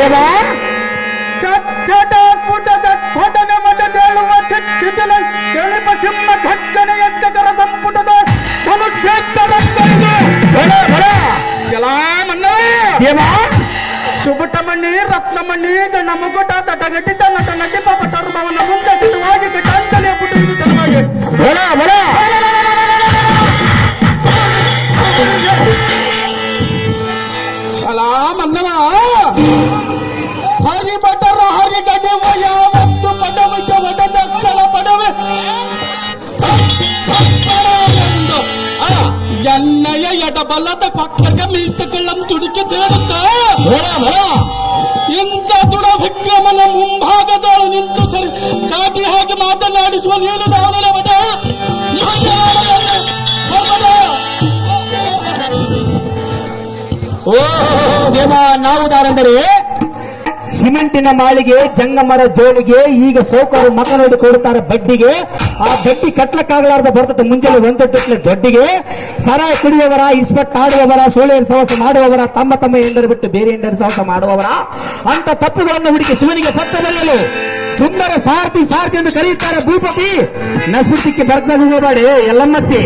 ದೇವ ಚಟಸ್ಫುಟದ ಘಟನೆ ಮತದೇಳುವ ಚಿಟ್ಟಿಲ ಕೆಳಿಪ ಸಿಂಹ ಘರ್ಜನೆಯಂತೆ ಸಂಪುಟದ ದೇವ ಸುಗುಟಮಣಿ ರತ್ನಮಣಿ ಗಣ ಮುಗುಟ ತಟಗಟ್ಟಿತ ನಟ ನಟಿ ಪಟರು ಭವನ ಮುಂದೆ ಕಿಟವಾಗಿ ಕಿಟಾಂತಲೆ ಪುಟಿದು ತನವಾಗಿ ಬರ ಬರ ಮನ್ನವ ಹರಿಭಟರ ಹರಿಗಡೆವ ಯಾವತ್ತು ಪದವಿಕ ವದ ದಕ್ಷಿಣ ಪಡವೆ ಎಂದು ಎಣ್ಣೆಯ ಎಡಬಲದ ಪಕ್ಕಕ್ಕೆ ಮೀಸಕಳ್ಳಂ ತುಡುಕಿ ತೇರುತ್ತ ಇಂಥ ದುಡ ವಿಕ್ರಮನ ಮುಂಭಾಗದಳು ನಿಂತು ಸರಿ ಚಾಟಿ ಹಾಕಿ ಮಾತನಾಡಿಸುವ ನೀನು ದಾವನಲೆ ಬಟ ಓ ದೇವ ನಾವುದಾರೆಂದರೆ ಸಿಮೆಂಟಿನ ಮಾಳಿಗೆ ಜಂಗಮರ ಜೋಳಿಗೆ ಈಗ ಸೌಕರ್ಯ ಮಕ ನೋಡಿ ಕೊಡುತ್ತಾರೆ ಬಡ್ಡಿಗೆ ಆ ಬಡ್ಡಿ ಕಟ್ಲಕ್ಕಾಗಲಾರ್ದ ಬರ್ತದೆ ಮುಂಜಾನೆ ಒಂದೊಟ್ಟಲೆ ದೊಡ್ಡಿಗೆ ಸರಾಯ ಕುಡಿಯುವವರ ಇಸ್ಪೆಟ್ ಆಡುವವರ ಸೋಳೆಯರ ಸಹವಾಸ ಮಾಡುವವರ ತಮ್ಮ ತಮ್ಮ ಎಂದರು ಬಿಟ್ಟು ಬೇರೆ ಎಂಡರ ಸಹವಾಸ ಮಾಡುವವರ ಅಂತ ತಪ್ಪುಗಳನ್ನು ಹುಡುಕಿ ಶಿವನಿಗೆ ಪತ್ರ ಬರೆಯಲು ಸುಂದರ ಸಾರಥಿ ಸಾರಥಿ ಎಂದು ಕರೆಯುತ್ತಾರೆ ಭೂಪತಿ ನಸ್ಬಿಟ್ಟಿಕ್ಕೆ ಬರ್ತಾಗ ಹೋಗಬೇಡಿ ಎಲ್ಲಮ್ಮತ್ತಿ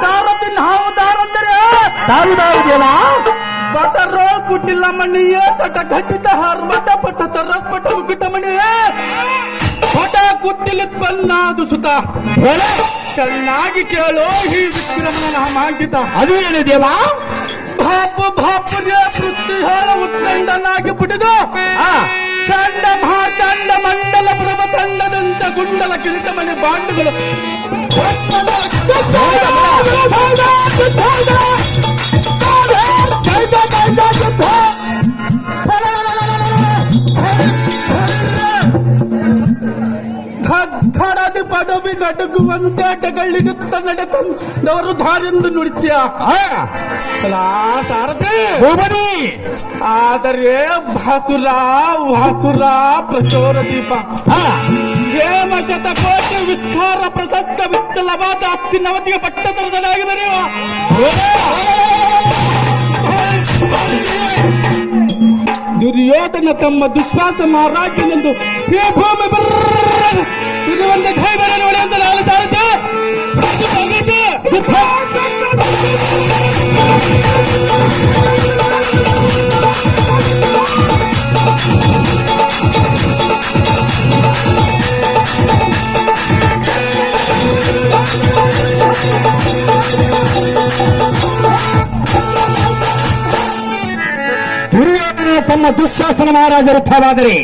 ಸಾರಥಿ ನಾವುದಾರಂದರೆ ತಾವುದಾವುದೇನಾ ಬಟರೋ ಕುಟ್ಟಿಲ್ಲ ಮಣಿಯೇ ತಟ ಘಟಿತ ಹರ್ಮಟ ಪಟ ತರಸ್ ಪಟ ಮುಗಿಟ ಮಣಿಯೇ ಪಟ ಕುಟ್ಟಿಲಿತ್ಪನ್ನಾದು ಸುತ ಚೆನ್ನಾಗಿ ಕೇಳೋ ಈ ವಿಕ್ರಮನ ಮಾಂಕಿತ ಅದು ಏನು ದೇವ ಭಾಪು ಭಾಪುರ್ಯ ವೃತ್ತಿ ಹೇಳ ಉತ್ಕಂಡನಾಗಿ ಬಿಟ್ಟಿದು ಚಂಡ ಮಾರ್ತಾಂಡ ಮಂಡಲ ಪ್ರಭ ತಂಡದಂತ ಗುಂಡಲ ಕಿರೀಟಮಣಿ ಬಾಂಡುಗಳು ಧಡದಿ ಪಡವಿ ನಡುಗುವಂತೆ ಅಡ್ಡಗಳಿಡುತ್ತ ನಡೆತಂದವರು ದಾರಿಎಂದು ನುಡಿಸ್ಯ ಸಾರಥಿ ಆದರೆ ಭಾಸುರ ಪ್ರಚೋರ ದೀಪ ಹೇಮ ಶತಕೋಟಿ ವಿಸ್ತಾರ ಪ್ರಶಸ್ತ ವಿತ್ತಲವಾದ ಅಸ್ಥಿ ನವತಿಗೆ ಪಟ್ಟ ತರಿಸಲಾಗಿದೆ ನೀವು ದುರ್ಯೋಧನ ತಮ್ಮ ದುಶ್ವಾಸ ಮಹಾರಾಜನೆಂದು ಈ ಭೂಮಿ ಇದು ಒಂದು ಕೈಬರ ನೋಡಿ ಅಂತ ನಾನು ಸಾರಥಿ ದುರ್ಯೋಧನ ತಮ್ಮ ದುಶ್ಯಾಸನ ಮಹಾರಾಜರುತ್ತವಾದರೆ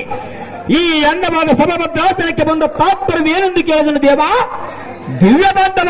ಈ ಅಂದವಾದ ಸಭಾಬದ್ಧ ಆಚರಣೆಗೆ ಬಂದ ತಾತ್ಪರ್ಯ ಏನೆಂದು ಕೇಳಿದನು ದೇವ ದಿವ್ಯ ಬಾಂಧವ